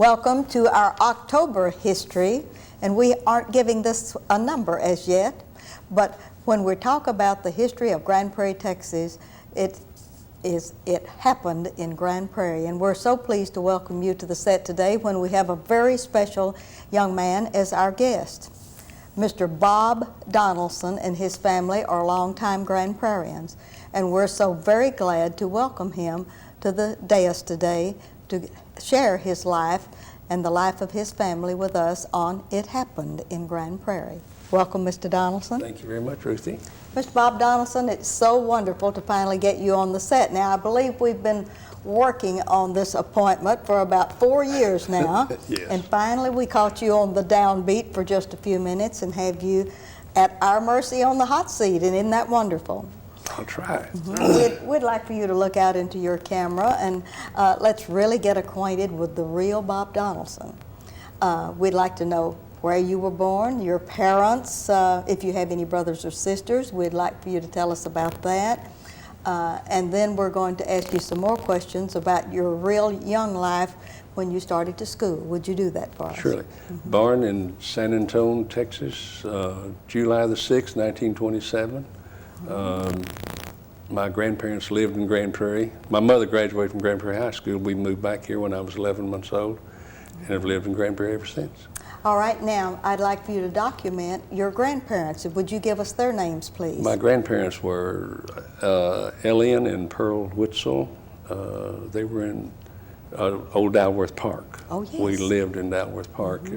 Welcome to our October history, and we aren't giving this a number as yet, but when we talk about the history of Grand Prairie, Texas, it happened in Grand Prairie, and we're so pleased to welcome you to the set today when we have a very special young man as our guest. Mr. Bob Donaldson and his family are longtime Grand Prairians, and we're so very glad to welcome him to the dais today to share his life and the life of his family with us on It Happened in Grand Prairie. Welcome, Mr. Donaldson. Thank you very much, Ruthie. Mr. Bob Donaldson, it's so wonderful to finally get you on the set. Now, I believe we've been working on this appointment for about 4 years now. Yes. And finally we caught you on the downbeat for just a few minutes and have you at our mercy on the hot seat, and isn't that wonderful? I'll try. We'd like for you to look out into your camera and let's really get acquainted with the real Bob Donaldson. We'd like to know where you were born, your parents, if you have any brothers or sisters, we'd like for you to tell us about that. And then we're going to ask you some more questions about your real young life when you started to school. Would you do that for us? Surely. Born in San Antonio, Texas, July the 6th, 1927. My grandparents lived in Grand Prairie. My mother graduated from Grand Prairie High School. We moved back here when I was 11 months old and have lived in Grand Prairie ever since. All right, now I'd like for you to document your grandparents. Would you give us their names, please? My grandparents were Elian and Pearl Whitzel. They were in old Dalworth Park. Oh, yes. We lived in Dalworth Park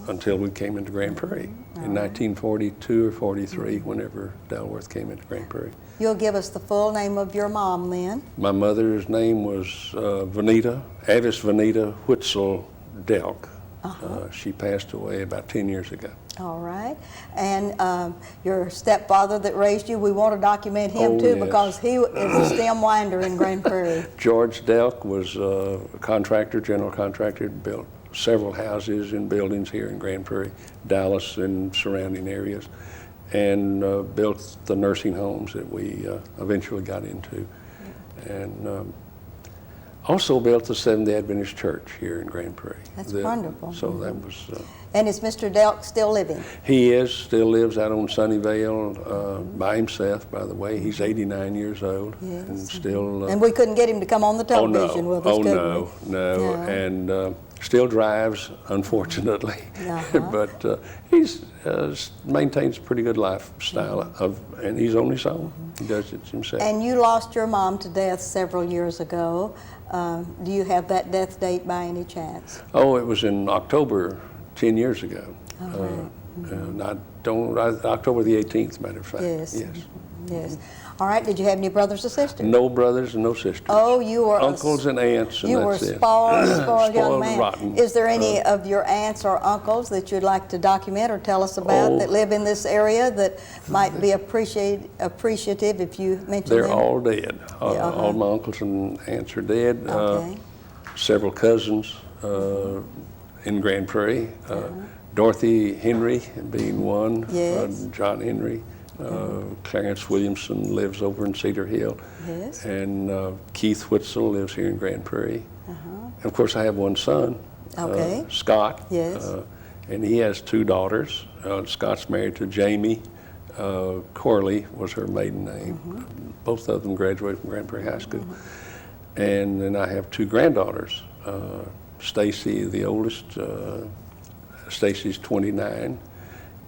until we came into Grand Prairie in 1942 or 43, whenever Dalworth came into Grand Prairie. You'll give us the full name of your mom then. My mother's name was Avis Vanita Whitzel Delk. She passed away about 10 years ago. All right. And your stepfather that raised you, we want to document him too, yes. because he is a stem winder in Grand Prairie. George Delk was a contractor, general contractor, built several houses and buildings here in Grand Prairie, Dallas and surrounding areas, and built the nursing homes that we eventually got into. And also built the Seventh-day Adventist Church here in Grand Prairie. That's wonderful. So that was... And is Mr. Delk still living? He still lives out on Sunnyvale by himself, by the way. He's 89 years old. Yes. And still... and we couldn't get him to come on the television with us, no. And still drives, unfortunately. But he maintains a pretty good lifestyle, and he's on his own. He does it himself. And you lost your mom to death several years ago. Do you have that death date by any chance? Oh, it was in October 10 years ago. October the 18th, matter of fact. Yes. Yes. All right. Did you have any brothers or sisters? No brothers and no sisters. Oh, you were uncles and aunts, and you were spoiled young man. Rotten. Is there any of your aunts or uncles that you'd like to document or tell us about that live in this area that might be appreciative if you mention They're them? all dead. All my uncles and aunts are dead. Okay. Several cousins in Grand Prairie. Dorothy Henry being one. Yes. John Henry. Clarence Williamson lives over in Cedar Hill. Yes. And Keith Whitzel lives here in Grand Prairie. And of course, I have one son, Scott. Yes. And he has two daughters. Scott's married to Jamie. Corley was her maiden name. Both of them graduated from Grand Prairie High School. And then I have two granddaughters. Stacy, the oldest, Stacy's 29.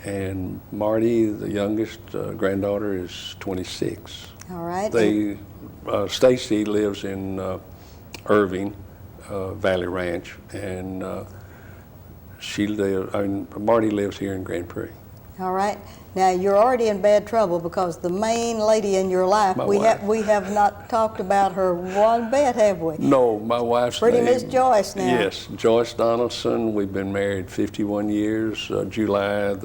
And Marty, the youngest granddaughter, is 26. All right. Stacy lives in Irving, Valley Ranch, and Marty lives here in Grand Prairie. All right. Now you're already in bad trouble because the main lady in your life, we have not talked about her one bit, have we? No, my wife's pretty name. Miss Joyce now. Yes, Joyce Donaldson. We've been married 51 years. July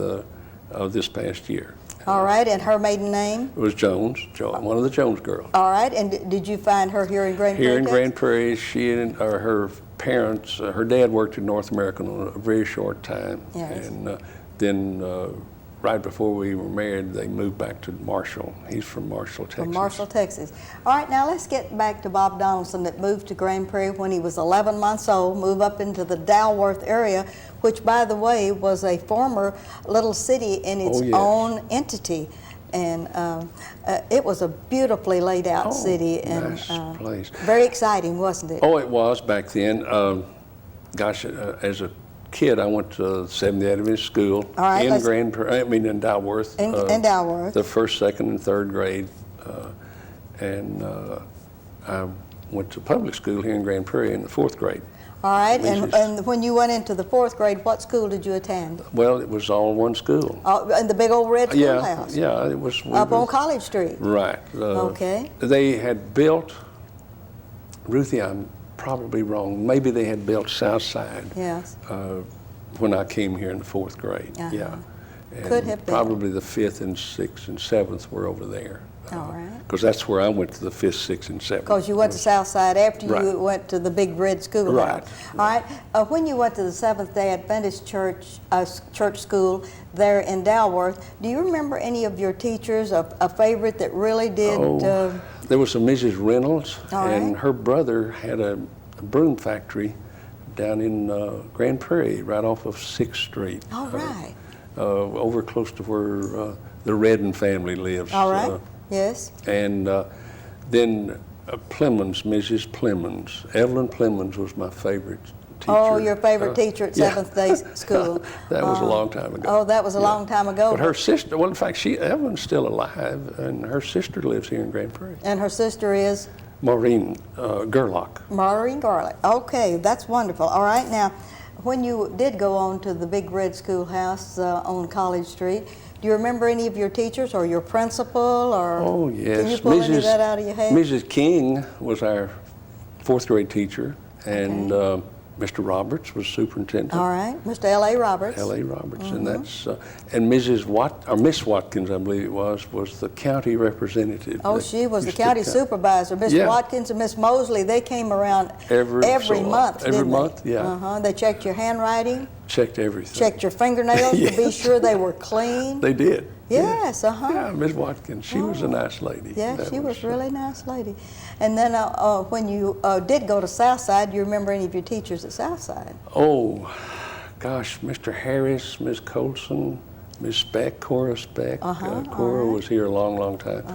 of this past year. All right, and her maiden name? It was Jones, one of the Jones girls. All right, and did you find her here in Grand Prairie? Here in Grand Prairie, she and her parents, her dad worked in North America on a very short time, yes. and then right before we were married, they moved back to Marshall. He's from Marshall, Texas. From Marshall, Texas. All right, now let's get back to Bob Donaldson that moved to Grand Prairie when he was 11 months old, moved up into the Dalworth area, which, by the way, was a former little city in its own entity. And it was a beautifully laid out city. And nice place. Very exciting, wasn't it? Oh, it was back then. As a kid, I went to 7th Adventist School in in Dalworth. In Dalworth. The first, second, and third grade. And I went to public school here in Grand Prairie in the 4th grade. All right, and when you went into the 4th grade, what school did you attend? Well, it was all one school. In the big old red schoolhouse? Yeah, it was. Up on College Street? Right. Okay. They had built, Ruthie, I'm probably wrong, maybe they had built Southside. Yes. When I came here in the 4th grade, yeah. And could have been. Probably the 5th and 6th and 7th were over there. All right. Because that's where I went to the 5th, 6th, and 7th. Because you went to Southside after you went to the big red school. Right. All right. When you went to the Seventh-day Adventist church school there in Dalworth, do you remember any of your teachers, a favorite that really did? There was a Mrs. Reynolds, and right. her brother had a broom factory down in Grand Prairie, right off of 6th Street. All right. Over close to where the Redden family lives. All right. Yes. And then Plemons, Mrs. Plemons. Evelyn Plemons was my favorite teacher. Oh, your favorite teacher at Seventh-day School. That was a long time ago. Oh, that was a long time ago. But her sister, well, in fact, Evelyn's still alive, and her sister lives here in Grand Prairie. And her sister is? Maureen Gerlach. Maureen Gerlach. Okay, that's wonderful. All right, now, when you did go on to the big red schoolhouse on College Street, do you remember any of your teachers or your principal? Or oh, yes. Can you pull any of that out of your head? Mrs. King was our 4th grade teacher, and Mr. Roberts was superintendent. All right, Mr. L.A. Roberts. L.A. Roberts, and that's and Miss Watkins, I believe it was the county representative. Oh, she was the county supervisor. Mr. Watkins and Miss Mosley, they came around every month. Every month, yeah. They checked your handwriting. Checked everything. Checked your fingernails to be sure they were clean. They did. Yes, Yeah, Miss Watkins, she was a nice lady. Yeah, she was a really nice lady. And then when you did go to Southside, do you remember any of your teachers at Southside? Oh, gosh, Mr. Harris, Miss Colson, Miss Speck, Cora Speck. Cora was here a long, long time.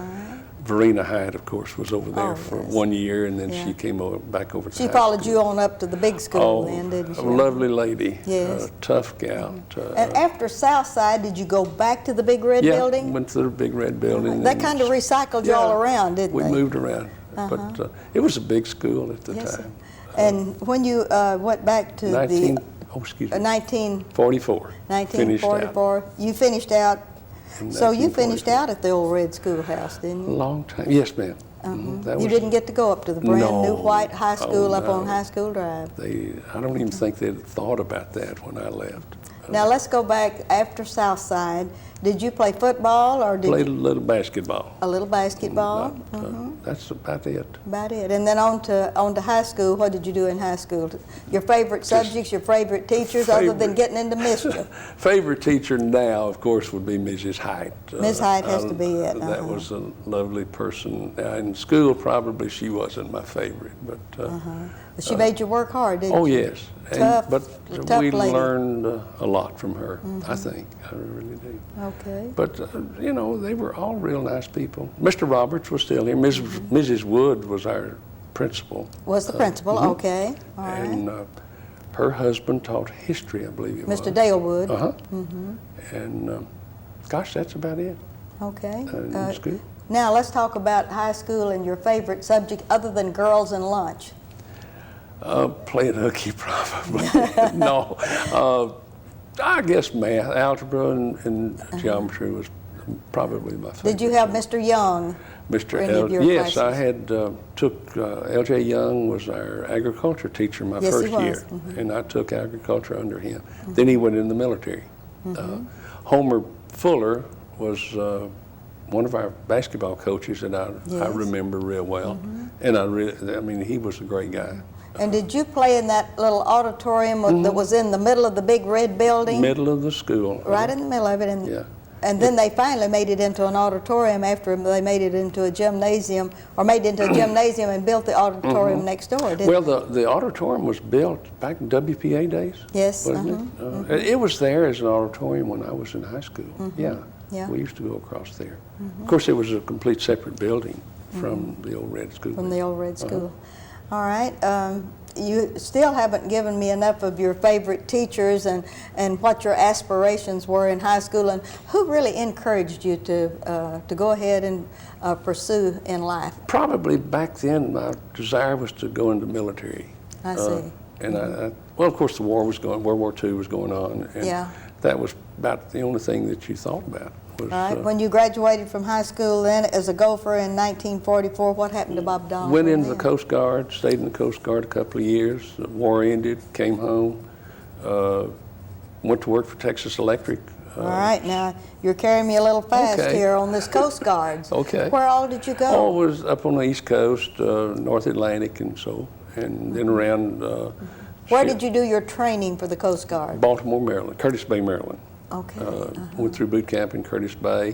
Verena Hyde, of course, was over there for 1 year, and then she came back over to She followed you on up to the big school then, didn't she? A lovely lady. Yes. Tough gal. And after Southside, did you go back to the big red building? Yeah, went to the big red building. They kind of recycled you all around, didn't they? We moved around. But it was a big school at the time. And when you went back to 1944. 1944, you finished out. So you finished out at the old red schoolhouse, didn't you? Long time. Yes, ma'am. You didn't get to go up to the brand new white high school up on High School Drive. I don't even think they'd thought about that when I left. Now let's go back after Southside. Did you play football or did played a little basketball? A little basketball. That's about it. About it. And then on to high school. What did you do in high school? Your favorite subjects, your favorite teachers, other than getting into mischief? Favorite teacher now, of course, would be Mrs. Height. Miss Height has to be it. That was a lovely person. In school, probably she wasn't my favorite, but. But she made you work hard, didn't she? Oh yes. Tough we lady. learned a lot from her. I think I really do. Okay. But they were all real nice people. Mr. Roberts was still here. Mrs. Wood was our principal. Was the principal? Okay. All right. And her husband taught history, I believe it was. Mr. Dale Wood. And gosh, that's about it. Okay. In school. Now let's talk about high school and your favorite subject other than girls and lunch. Playing hooky, probably. No. I guess math, algebra, and geometry was probably my favorite. Did you have Mr. Young? Mr. classes? Yes, I had took L.J. Young was our agriculture teacher my first year, and I took agriculture under him. Then he went in the military. Homer Fuller was one of our basketball coaches that I remember real well, and he was a great guy. And did you play in that little auditorium that was in the middle of the big red building? Middle of the school. Right in the middle of it. And And then they finally made it into an auditorium after they made it into a gymnasium, or made it into a gymnasium and built the auditorium next door, didn't Well, they? the auditorium was built back in WPA days. Yes. Wasn't it? It was there as an auditorium when I was in high school. Yeah. Yeah. We used to go across there. Of course, it was a complete separate building from the old Red School. From the old Red School. All right. You still haven't given me enough of your favorite teachers and what your aspirations were in high school, and who really encouraged you to go ahead and pursue in life. Probably back then, my desire was to go into the military. I see. And well, of course, the war was going, World War II was going on, and Yeah. that was about the only thing that you thought about. Was, All right. When you graduated from high school then as a gopher in 1944, what happened to Bob Donald? went into the Coast Guard, stayed in the Coast Guard a couple of years. The war ended, came home, went to work for Texas Electric. All right, now you're carrying me a little fast Okay. here on this Coast Guards. Okay. Where all did you go? Oh, was up on the East Coast, North Atlantic, and then around. Where did you do your training for the Coast Guard? Baltimore, Maryland, Curtis Bay, Maryland. Okay. Went through boot camp in Curtis Bay,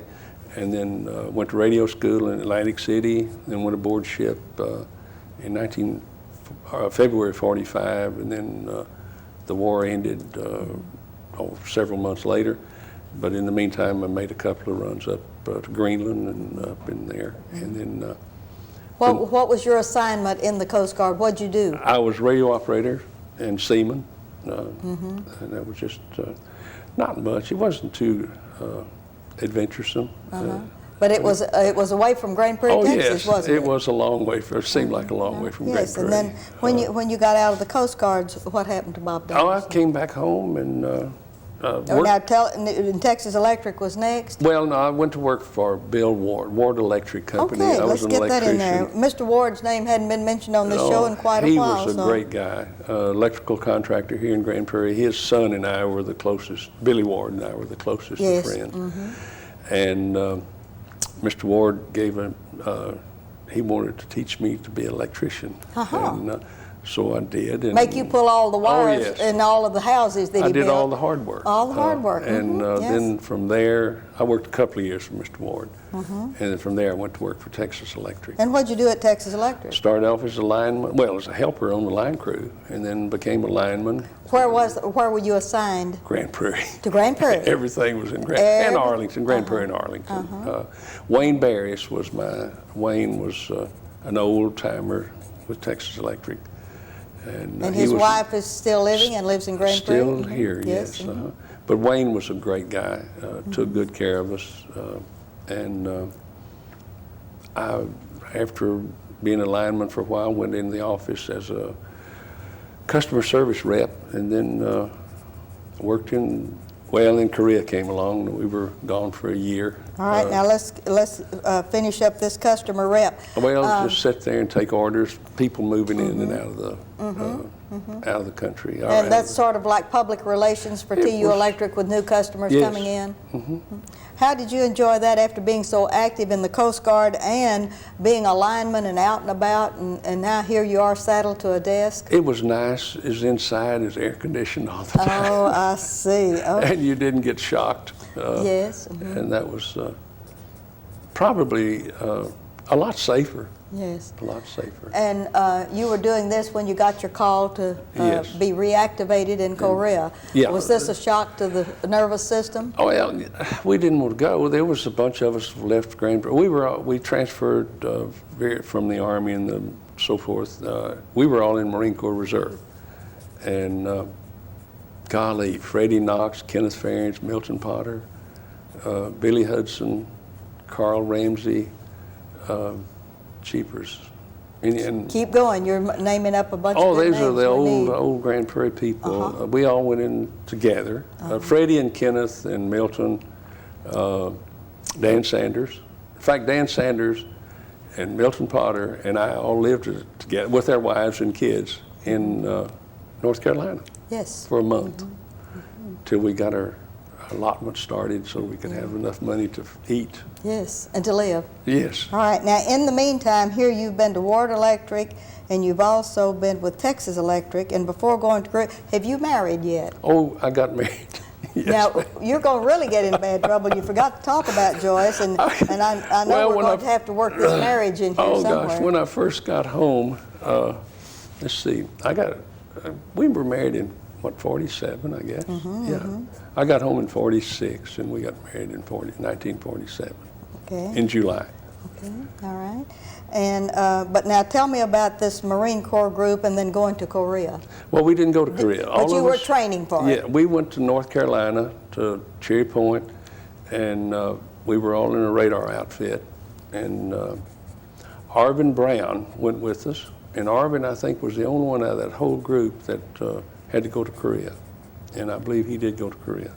and then went to radio school in Atlantic City, then went aboard ship in February 45, and then the war ended several months later. But in the meantime, I made a couple of runs up to Greenland and up in there. And then What was your assignment in the Coast Guard? What'd you do? I was radio operator and seaman, and that was just not much. It wasn't too adventuresome. But it was away from Grand Prairie, Oh Texas, yes, wasn't it? it was a long way. It seemed like a long way from Grand Yes, Prairie. and then when you got out of the Coast Guards, what happened to Bob Donald? Oh, I came back home and worked. Now and Texas Electric was next. Well, no, I went to work for Bill Ward Electric Company. Okay, I was let's an get that in there. electrician. Mr. Ward's name hadn't been mentioned on this show in quite a while. He was a great guy, electrical contractor here in Grand Prairie. His son and I were the closest, Billy Ward and I were the closest of friends. And Mr. Ward he wanted to teach me to be an electrician. And so I did. And Make you pull all the wires yes. in all of the houses that he I did built. all the hard work. All the hard work. And yes. then from there, I worked a couple of years for Mr. Ward. And then from there, I went to work for Texas Electric. And what'd you do at Texas Electric? Started off as a lineman, well, as a helper on the line crew, and then became a lineman. Where were you assigned? Grand Prairie. To Grand Prairie. Everything was in and Arlington, Grand Prairie and Arlington. Wayne Barrios was Wayne was an old timer with Texas Electric. And his wife is still living and lives in Grand Prairie? Still here, yes. But Wayne was a great guy, took good care of us. And after being a lineman for a while, went in the office as a customer service rep, and then worked then Korea came along, and we were gone for a year. All right, now let's finish up this customer rep. Well, just sit there and take orders, people moving in and out of the country. And that's sort of like public relations for TU Electric with new customers coming in? How did you enjoy that after being so active in the Coast Guard and being a lineman and out and about, and now here you are saddled to a desk? It was nice. It was inside. It was air conditioned all the time. Oh, I see. Okay. And you didn't get shocked. Yes. And that was probably a lot safer. Yes. A lot safer. And you were doing this when you got your call to Yes. be reactivated in Korea. Yeah. Was this a shock to the nervous system? Oh, well, we didn't want to go. There was a bunch of us who left Grand Prairie. We transferred from the Army and so forth. We were all in Marine Corps Reserve. And golly, Freddie Knox, Kenneth Ferrens, Milton Potter, Billy Hudson, Carl Ramsey, Cheapers. And Keep going. You're naming up a bunch of good these names are the we need. old Grand Prairie people. We all went in together. Freddie and Kenneth and Milton, Dan Sanders. In fact, Dan Sanders and Milton Potter and I all lived together with our wives and kids in North Carolina. Yes. For a month till we got our allotment started so we could have enough money to eat. Yes, and to live. Yes. All right, now in the meantime, here you've been to Ward Electric, and you've also been with Texas Electric, and before going to Korea, have you married yet? Oh, I got married. Now, you're going to really get in bad trouble. You forgot to talk about Joyce, and I know we're going to have to work this marriage in here somewhere. Oh, gosh, when I first got home, let's see, we were married in, 47, I guess? I got home in 46, and we got married in 1947, in July. Okay, all right. And but now tell me about this Marine Corps group and then going to Korea. Well, we didn't go to Korea. But you were training for it. Yeah, we went to North Carolina, to Cherry Point, and we were all in a radar outfit. And Arvin Brown went with us. And Arvin, I think, was the only one out of that whole group that had to go to Korea. And I believe he did go to Korea.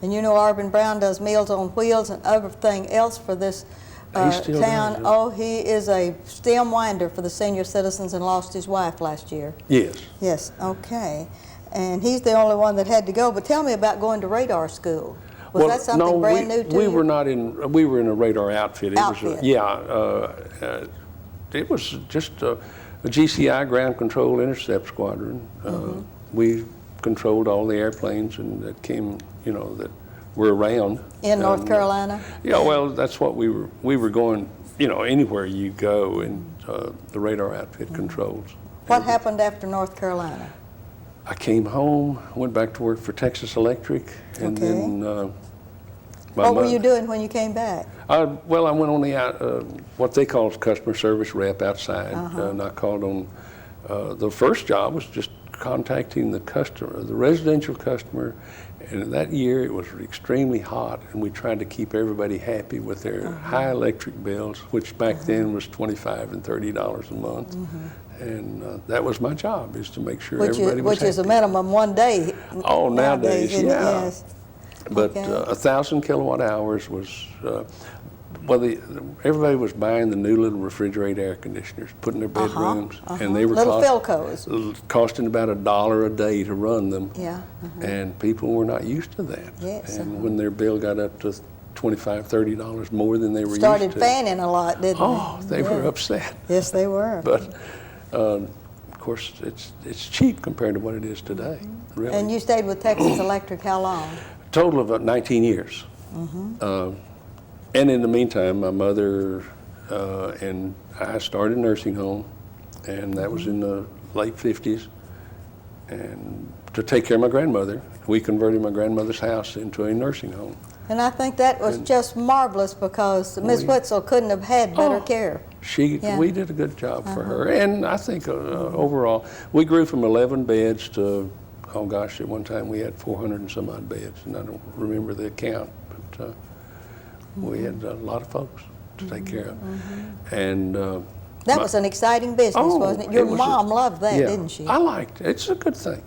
And you know Arvin Brown does Meals on Wheels and everything else for this town. Oh, he is a stem winder for the senior citizens and lost his wife last year. Yes. Yes, okay. And he's the only one that had to go. But tell me about going to radar school. Was that something brand new to you? We were not in, we were in a radar outfit. It was just a GCI, Ground Control Intercept Squadron. We controlled all the airplanes and that came, that were around. In North Carolina? Yeah, well, that's what we were going, anywhere you go, and the radar outfit controls. What happened after North Carolina? I came home, went back to work for Texas Electric, and then what were you doing when you came back? Well, I went on the what they call customer service rep outside, and I called on. The first job was just contacting the customer, the residential customer, and that year it was extremely hot, and we tried to keep everybody happy with their high electric bills, which back then was $25 and $30 a month. And that was my job, is to make sure everybody was happy. Which is a minimum one day. Oh, nowadays, yeah. Yes. But 1,000 kilowatt hours was, everybody was buying the new little refrigerated air conditioners, put in their bedrooms, and they were little Philcos. Costing about $1 a day to run them. Yeah. And people were not used to that. Yes. And when their bill got up to $25, $30 more than they were Started used to. fanning a lot, didn't they? Oh, they were upset. Yes, they were. But of course, it's cheap compared to what it is today. Really. And you stayed with Texas Electric how long? Total of about 19 years. And in the meantime, my mother and I started a nursing home, and that was in the late 50s. And to take care of my grandmother, we converted my grandmother's house into a nursing home. And I think that was just marvelous, because Ms. Witzel couldn't have had better care. We did a good job for her. And I think overall, we grew from 11 beds to, oh gosh, at one time we had 400 and some odd beds, and I don't remember the count, but we had a lot of folks to take care of. And that was an exciting business, wasn't it? Your mom loved that, didn't she? I liked it. It's a good thing.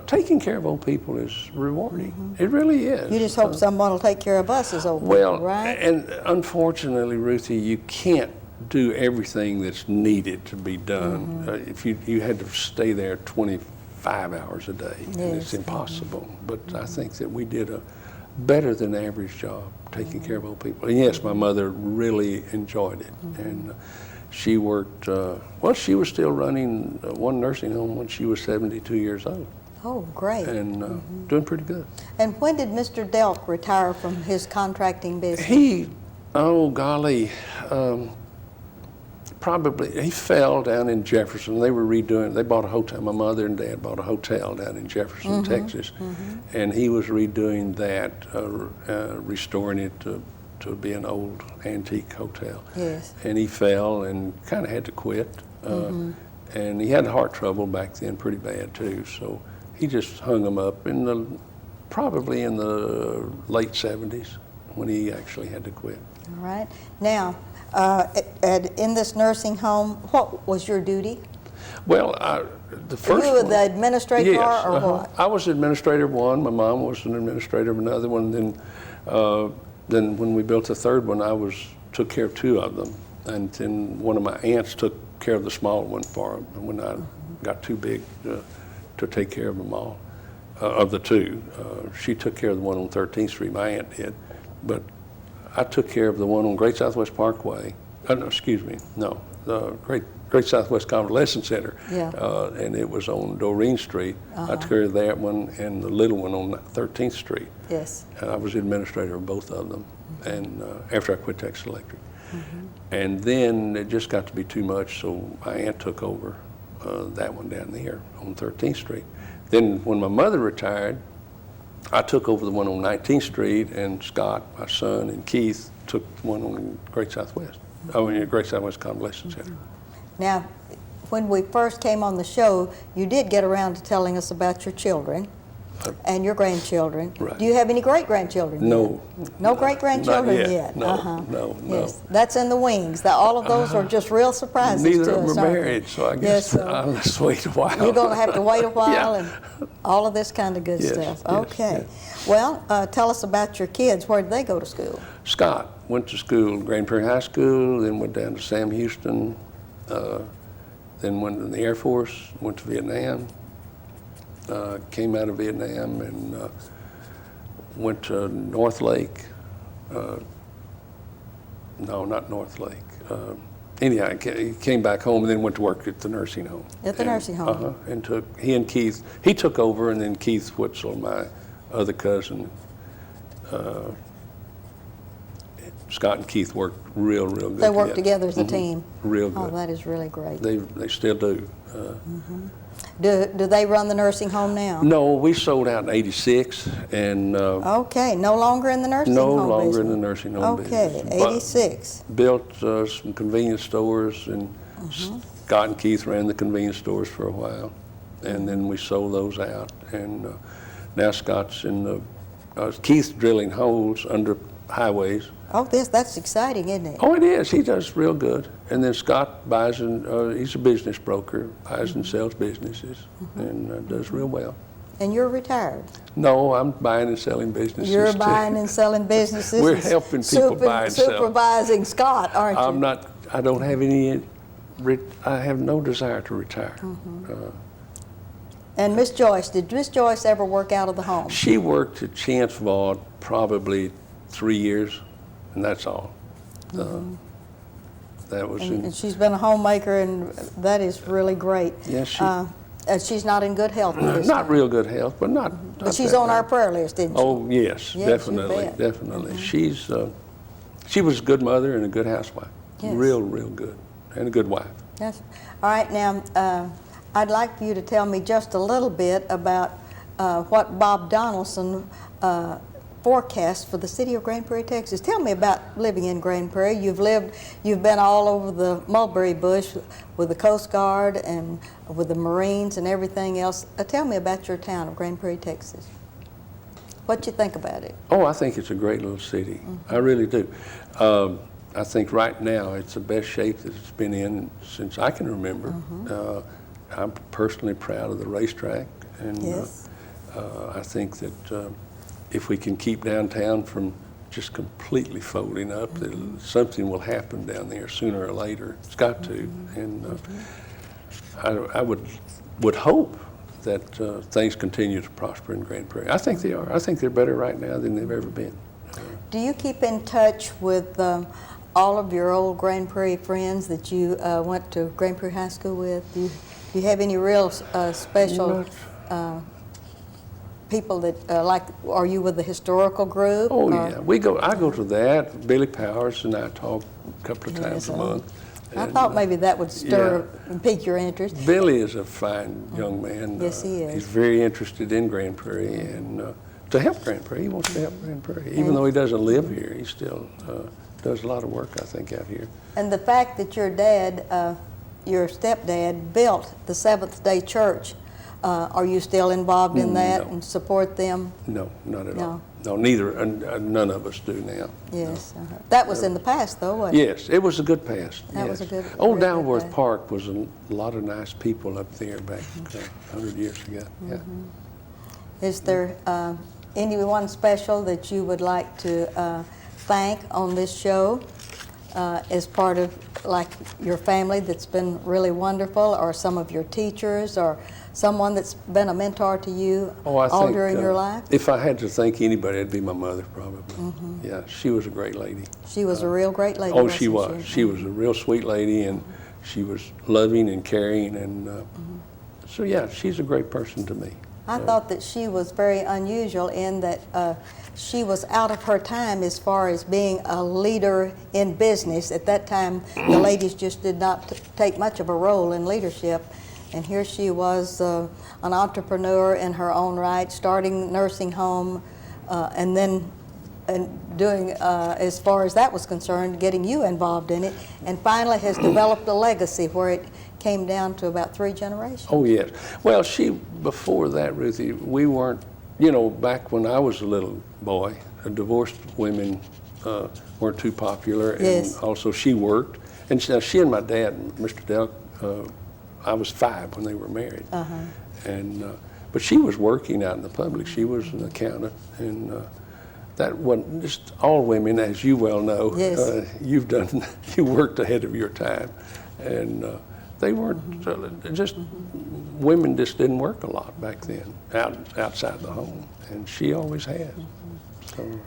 Taking care of old people is rewarding. It really is. You just hope someone will take care of us as old people, right? And unfortunately, Ruthie, you can't do everything that's needed to be done. If you had to stay there 25 hours a day, and it's impossible. But I think that we did a better than average job taking care of old people. And yes, my mother really enjoyed it. And she worked, she was still running one nursing home when she was 72 years old. Oh, great. And doing pretty good. And when did Mr. Delk retire from his contracting business? He fell down in Jefferson. They were they bought a hotel. My mother and Dad bought a hotel down in Jefferson, Texas. And he was redoing that, restoring it to be an old antique hotel. Yes. And he fell and kind of had to quit. And he had heart trouble back then, pretty bad too. So he just hung him up probably in the late 70s when he actually had to quit. All right. Now, in this nursing home, what was your duty? Well, the first You were the administrator, yes, or what? I was administrator of one. My mom was an administrator of another one. Then when we built the third one, I took care of two of them. And then one of my aunts took care of the small one for him. And when I got too big to take care of them all, of the two, she took care of the one on 13th Street, my aunt did. But I took care of the one on Great Southwest Parkway. The Great Southwest Convalescent Center. Yeah. And it was on Doreen Street. I took care of that one and the little one on 13th Street. Yes. I was the administrator of both of them, and after I quit Texas Electric. And then it just got to be too much, so my aunt took over that one down there on 13th Street. Then when my mother retired, I took over the one on 19th Street, and Scott, my son, and Keith took one on Great Southwest. Great Southwest Convalescent Center. Now, when we first came on the show, you did get around to telling us about your children and your grandchildren. Right. Do you have any great-grandchildren? No. No great-grandchildren Not yet? No. Yes, that's in the wings. All of those are just real surprises Neither to of us, them are aren't they? married, so I guess Yes, I'll just wait a while. You're going to have to wait a while Yeah. and all of this kind of good Yes, stuff. yes, Okay. yes. Well, tell us about your kids. Where did they go to school? Scott went to school, Grand Prairie High School, then went down to Sam Houston, then went in the Air Force, went to Vietnam, came out of Vietnam and went to North Lake. No, not North Lake. Anyhow, he came back home and then went to work at the nursing home. At the nursing home. And he and Keith, he took over, and then Keith Witzel, my other cousin, Scott and Keith worked real good. They work together as a team. Real good. Oh, that is really great. They still do. Do they run the nursing home now? No, we sold out in '86, and Okay, no longer in the nursing no home longer business. in the nursing home Okay, business. But 86. built some convenience stores, and Scott and Keith ran the convenience stores for a while, and then we sold those out, and now Scott's in the Keith's drilling holes under highways. Oh, that's exciting, isn't it? Oh, it is. He does real good. And then Scott buys and he's a business broker, buys and sells businesses, and does real well. And you're retired. No, I'm buying and selling businesses You're too. buying and selling businesses. We're and helping people buy and sell. Supervising Scott, aren't you? I'm not. I don't have any. I have no desire to retire. And Miss Joyce, did Miss Joyce ever work out of the home? She worked at Chance Vaud probably 3 years, and that's all. That was And she's been a homemaker, and that is really great. Yes, she. And she's not in good health. Not real good health, but not. But she's on our prayer list, isn't she? Oh yes, Yes, you definitely, bet. definitely. She was a good mother and a good housewife. Yes. Real good, and a good wife. Yes. All right, now, I'd like for you to tell me just a little bit about what Bob Donaldson forecast for the city of Grand Prairie, Texas. Tell me about living in Grand Prairie. You've been all over the mulberry bush with the Coast Guard and with the Marines and everything else. Tell me about your town of Grand Prairie, Texas. What you think about it? Oh, I think it's a great little city. I really do. I think right now it's the best shape that it's been in since I can remember. I'm personally proud of the racetrack, and Yes. I think that if we can keep downtown from just completely folding up, that something will happen down there sooner or later. It's got to, and I would hope that things continue to prosper in Grand Prairie. I think they are. I think they're better right now than they've ever been. Do you keep in touch with all of your old Grand Prairie friends that you went to Grand Prairie High School with? Do you have any real special people that are you with the historical group? Oh or? yeah, I go to that. Billy Powers and I talk a couple of times a month. I thought maybe that would stir and pique your interest. Billy is a fine young man. Yes, he is. He's very interested in Grand Prairie and to help Grand Prairie. He wants to help Grand Prairie. Even though he doesn't live here, he still does a lot of work, I think, out here. And the fact that your dad, your stepdad, built the Seventh-day Church, are you still involved in that and support them? No, not at all. No, neither. None of us do now. Yes. That was in the past, though, wasn't it? Yes, it was a good past. That yes. was a good. Old very good Downworth past. Park was a lot of nice people up there back 100 years ago. Yeah. Is there anyone special that you would like to thank on this show as part of like your family that's been really wonderful, or some of your teachers, or someone that's been a mentor to you all during your life? If I had to thank anybody, it'd be my mother, probably. Yeah, she was a great lady. She was a real great lady. Oh, she was. wasn't She was a real sweet lady, and she was loving and caring, and so yeah, she's a great person to me. I thought that she was very unusual in that she was out of her time as far as being a leader in business. At that time, the ladies just did not take much of a role in leadership. And here she was, an entrepreneur in her own right, starting nursing home, and then doing, as far as that was concerned, getting you involved in it, and finally has developed a legacy where it came down to about 3 generations. Oh, yes. Well, before that, Ruthie, we weren't, back when I was a little boy, divorced women weren't too popular. And yes. Also she worked. And she and my dad, Mr. Delk, I was 5 when they were married. And but she was working out in the public. She was an accountant. And that wasn't just all women, as you well know. Yes. You worked ahead of your time. And they weren't women just didn't work a lot back then outside the home, and she always has. So.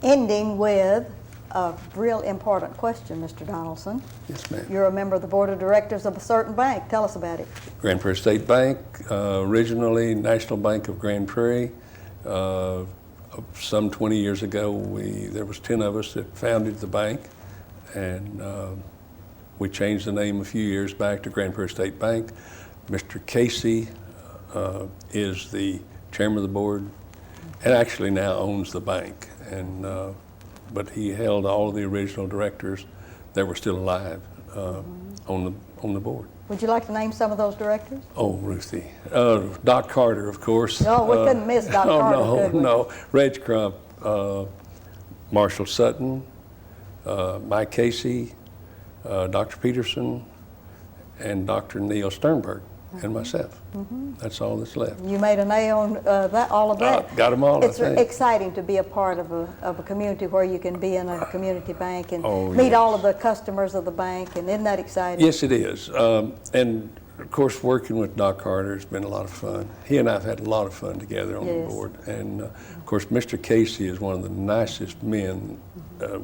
Ending with a real important question, Mr. Donaldson. Yes, ma'am. You're a member of the board of directors of a certain bank. Tell us about it. Grand Prairie State Bank, originally National Bank of Grand Prairie. Some 20 years ago, there was 10 of us that founded the bank, and we changed the name a few years back to Grand Prairie State Bank. Mr. Casey is the chairman of the board and actually now owns the bank. And but he held all of the original directors that were still alive on the board. Would you like to name some of those directors? Oh, Ruthie. Doc Carter, of course. No, we couldn't miss Doc Carter, could we? No. Reg Crump, Marshall Sutton, Mike Casey, Dr. Peterson, and Dr. Neil Sternberg, and myself. That's all that's left. You made an A on all of that. Got them all, It's I think. exciting to be a part of a community where you can be in a community bank and meet yes. all of the customers of the bank, and isn't that exciting? Yes, it is. And of course, working with Doc Carter has been a lot of fun. He and I have had a lot of fun together on Yes. the board. And of course, Mr. Casey is one of the nicest men.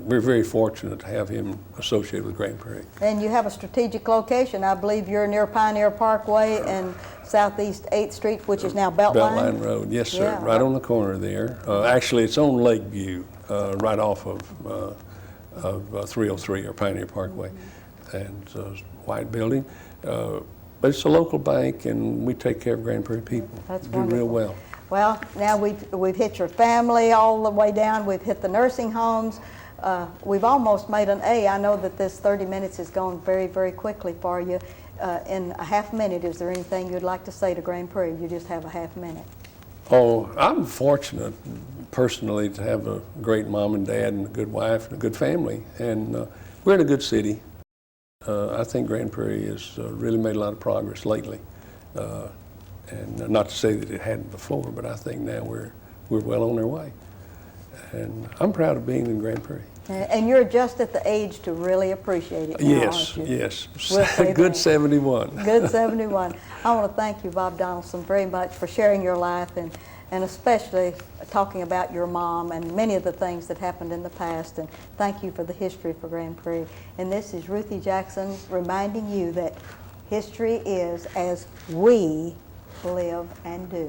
We're very fortunate to have him associated with Grand Prairie. And you have a strategic location. I believe you're near Pioneer Parkway and Southeast 8th Street, which is now Beltline. Beltline Road, yes, sir. Yeah, right on the corner there. Actually, it's on Lakeview, right off of 303 or Pioneer Parkway. And white building. But it's a local bank, and we take care of Grand Prairie people. That's do real wonderful. well. Well, now we've hit your family all the way down. We've hit the nursing homes. We've almost made an A. I know that this 30 minutes has gone very, very quickly for you. In a half minute, is there anything you'd like to say to Grand Prairie? You just have a half minute. Oh, I'm fortunate personally to have a great mom and dad and a good wife and a good family. And we're in a good city. I think Grand Prairie has really made a lot of progress lately. And not to say that it hadn't before, but I think now we're well on our way. And I'm proud of being in Grand Prairie. And you're just at the age to really appreciate it now, Yes, aren't you? yes. We'll say Good that. 71. Good 71. I want to thank you, Bob Donaldson, very much for sharing your life and especially talking about your mom and many of the things that happened in the past. And thank you for the history for Grand Prairie. And this is Ruthie Jackson reminding you that history is as we live and do.